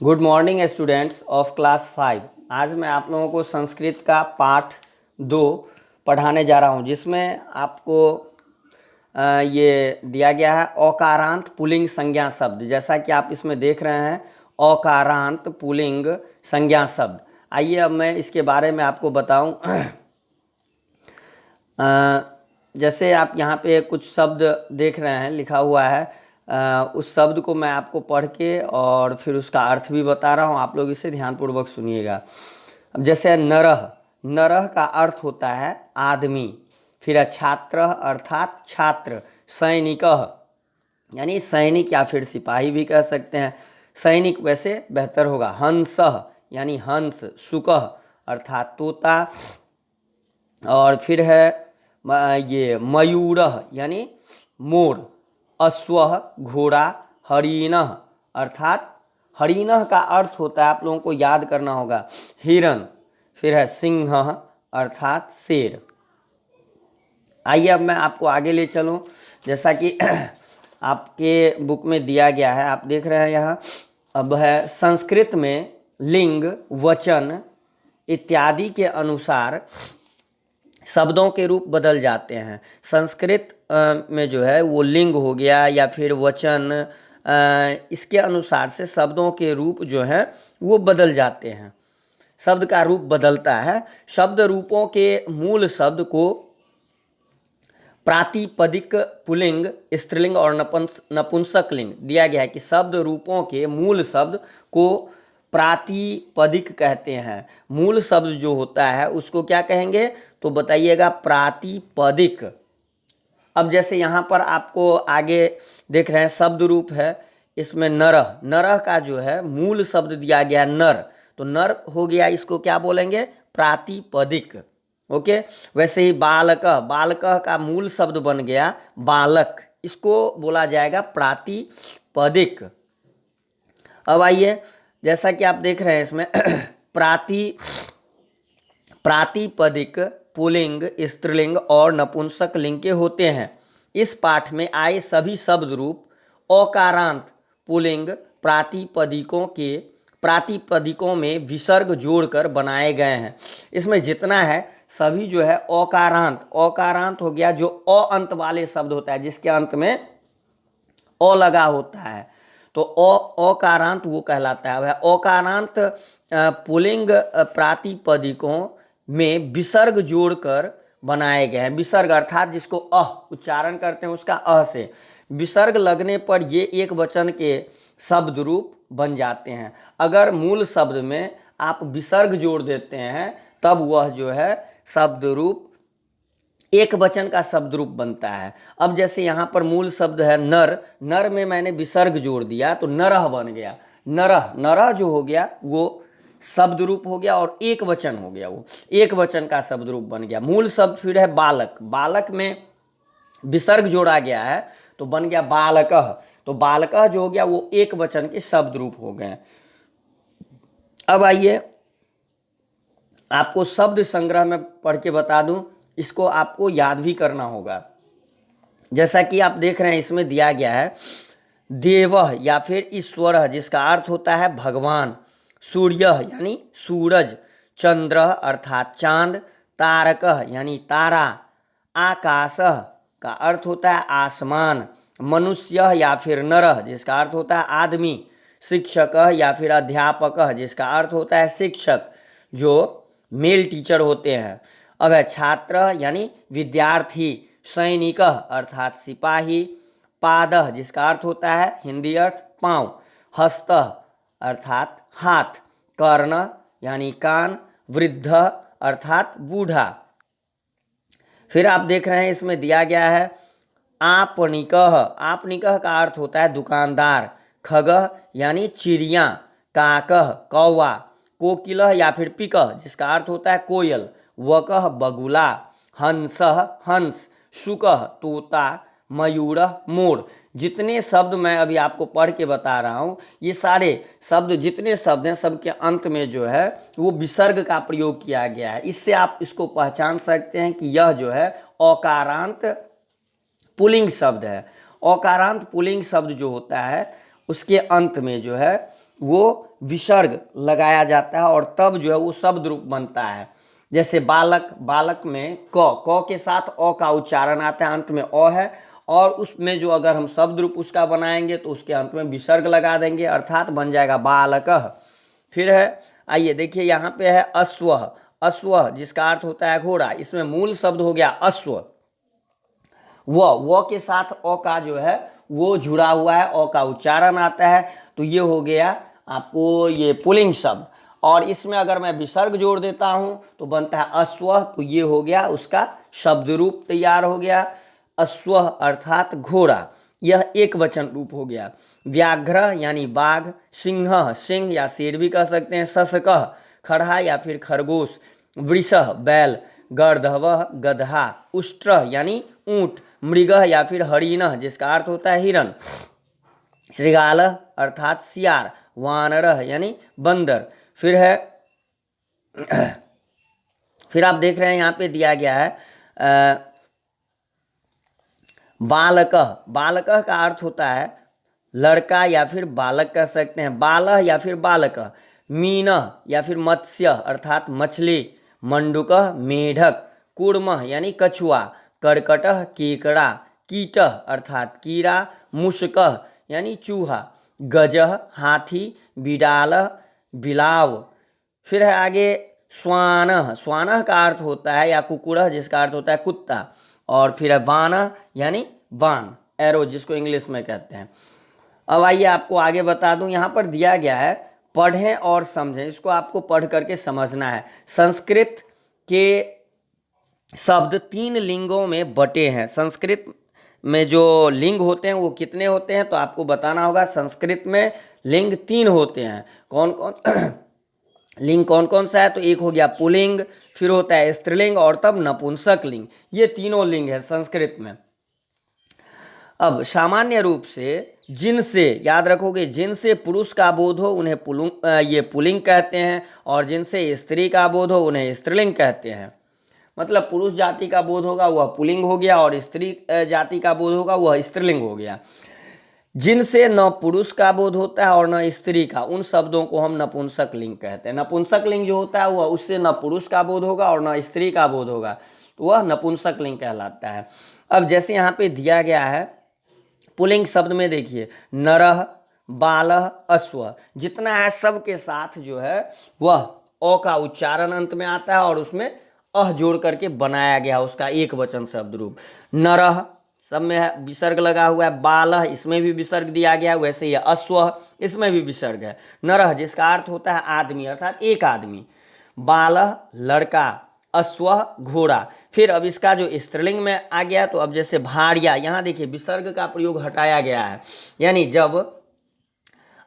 Good morning students of class 5। आज मैं आप लोगों को संस्कृत का पाठ 2 पढ़ाने जा रहा हूं, जिसमें आपको ये दिया गया है औकारांत पुल्लिंग संज्ञा शब्द। जैसा कि आप इसमें देख रहे हैं, औकारांत पुल्लिंग संज्ञा शब्द। आइए अब मैं इसके बारे में आपको बताऊं। जैसे आप यहाँ पे कुछ शब्द देख रहे हैं लिखा हुआ है, उस शब्द को मैं आपको पढ़ के और फिर उसका अर्थ भी बता रहा हूँ। आप लोग इसे ध्यानपूर्वक सुनिएगा। अब जैसे नरह, नरह का अर्थ होता है आदमी। फिर छात्र अर्थात छात्र। सैनिकः यानी सैनिक या फिर सिपाही भी कह सकते हैं, सैनिक वैसे बेहतर होगा। हंसः यानी हंस। शुकः अर्थात तोता। और फिर है ये मयूरः यानी मोर। अश्वः घोड़ा। हरिणः अर्थात हरिणः का अर्थ होता है, आप लोगों को याद करना होगा, हिरण। फिर है सिंहः अर्थात शेर। आइए अब मैं आपको आगे ले चलूं। जैसा कि आपके बुक में दिया गया है, आप देख रहे हैं यहाँ। अब है संस्कृत में लिंग वचन इत्यादि के अनुसार शब्दों के रूप बदल जाते हैं। संस्कृत में जो है वो लिंग हो गया या फिर वचन, इसके अनुसार से शब्दों के रूप जो है वो बदल जाते हैं। शब्द का रूप बदलता है। शब्द रूपों के मूल शब्द को प्रातिपदिक पुल्लिंग, स्त्रीलिंग और नपुंसक लिंग दिया गया है कि शब्द रूपों के मूल शब्द को प्रातिपदिक कहते हैं। मूल शब्द जो होता है उसको क्या कहेंगे, तो बताइएगा प्रातिपदिक। अब जैसे यहाँ पर आपको आगे देख रहे हैं शब्द रूप है, इसमें नरह, नरह का जो है मूल शब्द दिया गया नर, तो नर हो गया, इसको क्या बोलेंगे, प्रातिपदिक। ओके। वैसे ही बालक, बालक का मूल शब्द बन गया बालक, इसको बोला जाएगा प्रातिपदिक। अब आइए, जैसा कि आप देख रहे हैं इसमें प्रातिपदिक पुल्लिंग, स्त्रीलिंग और नपुंसक लिंग के होते हैं। इस पाठ में आए सभी शब्द रूप औकारांत पुल्लिंग प्रातिपदिकों में विसर्ग जोड़कर बनाए गए हैं। इसमें जितना है सभी जो है औकारांत, औकारांत हो गया जो अ अंत वाले शब्द होता है, जिसके अंत में अ लगा होता है, तो औकारांत वो कहलाता है। वह औकारांत पुल्लिंग प्रातिपदिकों में विसर्ग जोड़कर बनाए गए हैं। विसर्ग अर्थात जिसको उच्चारण करते हैं उसका से विसर्ग लगने पर ये एक वचन के शब्द रूप बन जाते हैं। अगर मूल शब्द में आप विसर्ग जोड़ देते हैं तब वह जो है शब्द रूप एक वचन का शब्द रूप बनता है। अब जैसे यहाँ पर मूल शब्द है नर, नर में मैंने विसर्ग जोड़ दिया तो नरह बन गया। नरह, नरह जो हो गया वो शब्द रूप हो गया और एक वचन हो गया, वो एक वचन का शब्द रूप बन गया। मूल शब्द फिर है बालक, बालक में विसर्ग जोड़ा गया है तो बन गया बालकः, तो बालकः जो हो गया वो एक वचन के शब्द रूप हो गए। अब आइए आपको शब्द संग्रह में पढ़ के बता दूं, इसको आपको याद भी करना होगा। जैसा कि आप देख रहे हैं इसमें दिया गया है देवः या फिर ईश्वरः, जिसका अर्थ होता है भगवान। सूर्यः यानी सूरज। चंद्रः अर्थात चांद। तारकः यानी तारा। आकाशः का अर्थ होता है आसमान। मनुष्यः या फिर नरः, जिसका अर्थ होता है आदमी। शिक्षकः या फिर अध्यापकः, जिसका अर्थ होता है शिक्षक, जो मेल टीचर होते हैं। अब है छात्र यानी विद्यार्थी। सैनिकः अर्थात सिपाही। पादः जिसका अर्थ होता है हिंदी अर्थ पाँव। हस्तः अर्थात हाथ। कर्ण यानी कान। वृद्ध अर्थात बूढ़ा। फिर आप देख रहे हैं इसमें दिया गया है आपनिकः, आपनिकः का अर्थ होता है दुकानदार। खगः यानी चिड़िया। काकः कौवा। कोकिलः या फिर पिकः, जिसका अर्थ होता है कोयल। वकः बगुला। हंसः हंस। शुकः तोता। मयूरः मोर। जितने शब्द मैं अभी आपको पढ़ के बता रहा हूँ, ये सारे शब्द जितने शब्द हैं सबके अंत में जो है वो विसर्ग का प्रयोग किया गया है। इससे आप इसको पहचान सकते हैं कि यह जो है औकारांत पुल्लिंग शब्द है। औकारांत पुल्लिंग शब्द जो होता है उसके अंत में जो है वो विसर्ग लगाया जाता है और तब जो है वो शब्द रूप बनता है। जैसे बालक, बालक में क के साथ अ का उच्चारण आता है, अंत में अ है, और उसमें जो अगर हम शब्द रूप उसका बनाएंगे तो उसके अंत में विसर्ग लगा देंगे, अर्थात बन जाएगा बालकः। फिर है, आइए देखिए यहाँ पे है अश्वः, अश्वः जिसका अर्थ होता है घोड़ा, इसमें मूल शब्द हो गया अश्व, वो के साथ अ का जो है वो जुड़ा हुआ है, अ का उच्चारण आता है, तो ये हो गया आपको ये पुल्लिंग शब्द। और इसमें अगर मैं विसर्ग जोड़ देता हूं तो बनता है अश्वः, तो ये हो गया उसका शब्द रूप तैयार हो गया, अश्वः अर्थात घोड़ा, यह एक वचन रूप हो गया। व्याघ्र यानी बाघ, सिंह सिंह या शेर भी कह सकते हैं, शशकः खड़हा या फिर खरगोश, वृषः बैल, गर्दभः गधा, उष्ट्रः यानी ऊंट, मृगः या फिर हरिणः जिसका अर्थ होता है हिरण, श्रृगालः अर्थात सियार, वानरः यानी बंदर। फिर है फिर आप देख रहे हैं यहाँ पे दिया गया है बालकः, बालकः का अर्थ होता है लड़का या फिर बालक कह सकते हैं, बालः या फिर बालकः, मीनः या फिर मत्स्य अर्थात मछली, मंडूकः मेढक, कूर्मः यानी कछुआ, कर्कटः केकड़ा, कीटः अर्थात कीड़ा, मूषकः यानी चूहा, गजः हाथी, बिडालः बिलाव। फिर है आगे श्वानः, श्वानः का अर्थ होता है या कुकुड़ः जिसका अर्थ होता है कुत्ता, और फिर है वानः यानी वान, एरो जिसको इंग्लिश में कहते हैं। अब आइए आपको आगे बता दूं, यहाँ पर दिया गया है पढ़ें और समझें, इसको आपको पढ़ करके समझना है। संस्कृत के शब्द 3 लिंगों में बटे हैं। संस्कृत में जो लिंग होते हैं वो कितने होते हैं, तो आपको बताना होगा। संस्कृत में लिंग 3 होते हैं। कौन कौन लिंग कौन कौन सा है, तो एक हो गया पुल्लिंग, फिर होता है स्त्रीलिंग और तब नपुंसक लिंग, ये तीनों लिंग है संस्कृत में। अब सामान्य रूप से जिनसे, याद रखोगे, जिनसे पुरुष का बोध हो उन्हें ये पुल्लिंग कहते हैं, और जिनसे स्त्री का बोध हो उन्हें स्त्रीलिंग कहते हैं। मतलब पुरुष जाति का बोध होगा वह पुल्लिंग हो गया, और स्त्री जाति का बोध होगा वह स्त्रीलिंग हो गया। जिनसे न पुरुष का बोध होता है और न स्त्री का, उन शब्दों को हम नपुंसक लिंग कहते हैं। नपुंसक लिंग जो होता है वह उससे न पुरुष का बोध होगा और न स्त्री का बोध होगा, तो वह नपुंसक लिंग कहलाता है। अब जैसे यहाँ पे दिया गया है पुल्लिंग शब्द में देखिए, नरः, बालः, अश्व, जितना है सब के साथ जो है वह अ का उच्चारण अंत में आता है और उसमें अह जोड़ करके बनाया गया उसका एक वचन शब्द रूप। नरः सब में है विसर्ग लगा हुआ है, बालः इसमें भी विसर्ग दिया गया है, वैसे ही अश्व इसमें भी विसर्ग है। नरः जिसका अर्थ होता है आदमी अर्थात एक आदमी, बालः लड़का, अश्व घोड़ा। फिर अब इसका जो स्त्रीलिंग में आ गया, तो अब जैसे भाड़िया, यहाँ देखिए विसर्ग का प्रयोग हटाया गया है, यानी जब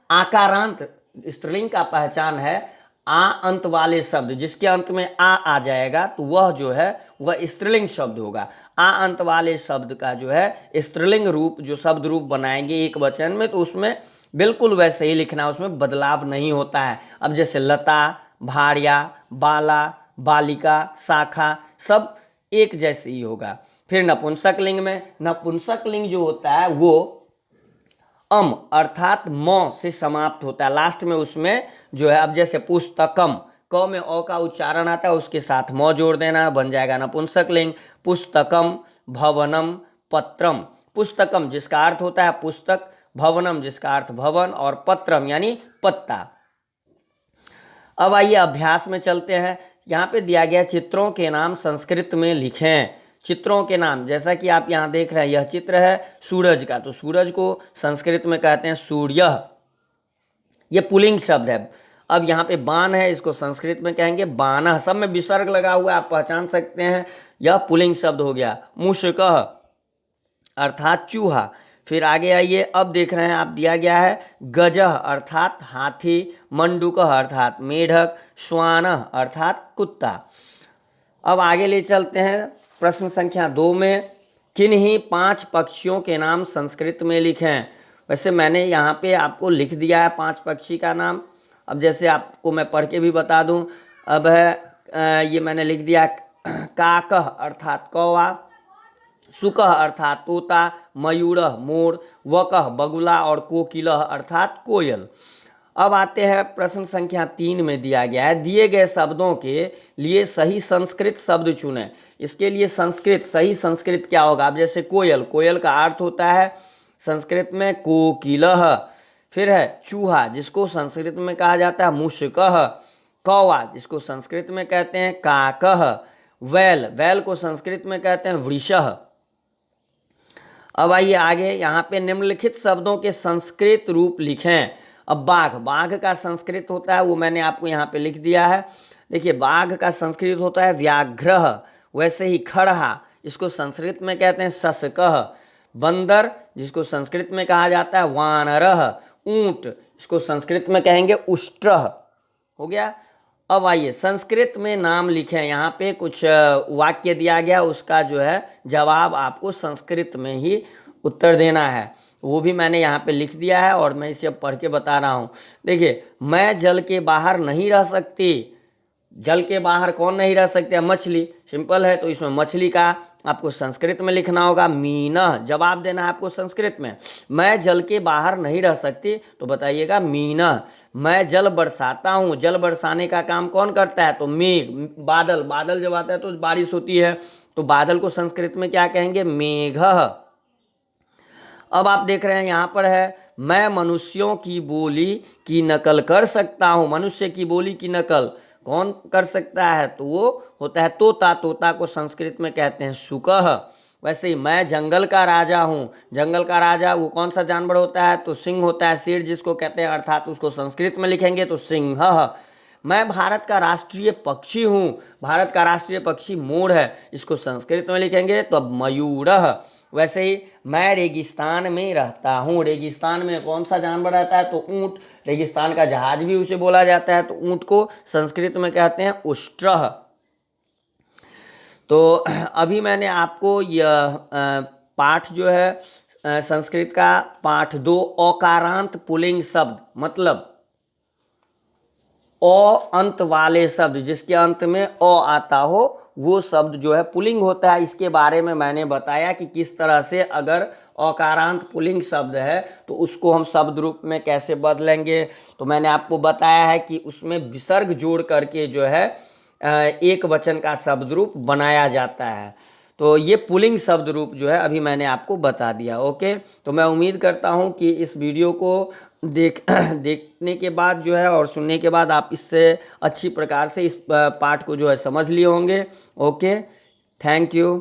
आकारांत, स्त्रीलिंग का पहचान है आ अंत वाले शब्द, जिसके अंत में आ जाएगा तो वह जो है वह स्त्रीलिंग शब्द होगा। आ अंत वाले शब्द का जो है स्त्रीलिंग रूप जो शब्द रूप बनाएंगे एक वचन में, तो उसमें बिल्कुल वैसे ही लिखना, उसमें बदलाव नहीं होता है। अब जैसे लता, भाड़िया, बाला, बालिका, शाखा, सब एक जैसे ही होगा। फिर नपुंसक लिंग में, नपुंसक लिंग जो होता है वो अम अर्थात म से समाप्त होता है, लास्ट में उसमें जो है, अब जैसे पुस्तकम, क में अ का उच्चारण आता है उसके साथ म जोड़ देना, बन जाएगा नपुंसक लिंग। पुस्तकम, भवनम, पत्रम, पुस्तकम जिसका अर्थ होता है पुस्तक, भवनम जिसका अर्थ भवन, और पत्रम यानी पत्ता। अब आइए अभ्यास में चलते हैं। यहाँ पे दिया गया चित्रों के नाम संस्कृत में लिखें। चित्रों के नाम, जैसा कि आप यहाँ देख रहे हैं, यह चित्र है सूरज का, तो सूरज को संस्कृत में कहते हैं सूर्य, ये पुल्लिंग शब्द है। अब यहाँ पे बाण है, इसको संस्कृत में कहेंगे बाणः, सब में विसर्ग लगा हुआ है, आप पहचान सकते हैं, यह पुल्लिंग शब्द हो गया। मूषकः अर्थात चूहा। फिर आगे आइए, अब देख रहे हैं आप, दिया गया है गजः अर्थात हाथी, मंडूकः अर्थात मेढक, श्वानः अर्थात कुत्ता। अब आगे ले चलते हैं प्रश्न संख्या 2 में, किन्हीं 5 पक्षियों के नाम संस्कृत में लिखें। वैसे मैंने यहाँ पे आपको लिख दिया है 5 पक्षी का नाम। अब जैसे आपको मैं पढ़ के भी बता दूँ, अब है ये मैंने लिख दिया काकः अर्थात कौवा, सुकह अर्थात तोता, मयूरः मोर, वकः बगुला और कोकिलः अर्थात कोयल। अब आते हैं प्रश्न संख्या 3 में दिया गया है, दिए गए शब्दों के लिए सही संस्कृत शब्द चुनें। इसके लिए संस्कृत, सही संस्कृत क्या होगा? अब जैसे कोयल, कोयल का अर्थ होता है संस्कृत में कोकिलः। फिर है चूहा, जिसको संस्कृत में कहा जाता है मूषकः। कौवा, जिसको संस्कृत में कहते हैं काकः। वैल, वैल को संस्कृत में कहते हैं वृषः। अब आइए आगे, यहाँ पे निम्नलिखित शब्दों के संस्कृत रूप लिखें। अब बाघ, बाघ का संस्कृत होता है, वो मैंने आपको यहाँ पे लिख दिया है। देखिए बाघ का संस्कृत होता है व्याघ्रः। वैसे ही खड़हा, इसको संस्कृत में कहते हैं शशकः। बंदर, जिसको संस्कृत में कहा जाता है वानरः। ऊंट, इसको संस्कृत में कहेंगे उष्ट्रः। हो गया। अब आइए संस्कृत में नाम लिखें। यहाँ पे कुछ वाक्य दिया गया, उसका जो है जवाब आपको संस्कृत में ही उत्तर देना है। वो भी मैंने यहाँ पे लिख दिया है और मैं इसे अब पढ़ के बता रहा हूँ। देखिए, मैं जल के बाहर नहीं रह सकती। जल के बाहर कौन नहीं रह सकते? मछली। सिंपल है, तो इसमें मछली का आपको संस्कृत में लिखना होगा मीनः। जवाब देना है आपको संस्कृत में। मैं जल के बाहर नहीं रह सकती, तो बताइएगा मीनः। मैं जल बरसाता हूँ, जल बरसाने का काम कौन करता है? तो मेघ। बादल, बादल जब आता है तो बारिश होती है, तो बादल को संस्कृत में क्या कहेंगे? मेघः। अब आप देख रहे हैं यहाँ पर है, मैं मनुष्यों की बोली की नकल कर सकता हूँ। मनुष्य की बोली की नकल कौन कर सकता है? तो वो होता है तोता। तोता को संस्कृत में कहते हैं शुकः। वैसे ही मैं जंगल का राजा हूँ। जंगल का राजा वो कौन सा जानवर होता है? तो सिंह होता है, शेर जिसको कहते हैं, अर्थात उसको संस्कृत में लिखेंगे तो सिंहः। मैं भारत का राष्ट्रीय पक्षी हूँ। भारत का राष्ट्रीय पक्षी मोर है, इसको संस्कृत में लिखेंगे तो अब मयूरः। वैसे ही मैं रेगिस्तान में रहता हूँ। रेगिस्तान में कौन सा जानवर रहता है? तो ऊँट। रेगिस्तान का जहाज भी उसे बोला जाता है, तो ऊँट को संस्कृत में कहते हैं उष्ट्रः। तो अभी मैंने आपको यह पाठ जो है संस्कृत का पाठ 2 अकारांत पुल्लिंग शब्द, मतलब अ अंत वाले शब्द, जिसके अंत में अ आता हो, वो शब्द जो है पुल्लिंग होता है। इसके बारे में मैंने बताया कि किस तरह से अगर अकारांत पुल्लिंग शब्द है तो उसको हम शब्द रूप में कैसे बदलेंगे। तो मैंने आपको बताया है कि उसमें विसर्ग जोड़ करके जो है एक वचन का शब्द रूप बनाया जाता है। तो ये पुल्लिंग शब्द रूप जो है अभी मैंने आपको बता दिया। ओके, तो मैं उम्मीद करता हूँ कि इस वीडियो को देखने के बाद जो है और सुनने के बाद आप इससे अच्छी प्रकार से इस पाठ को जो है समझ लिए होंगे। Okay, thank you.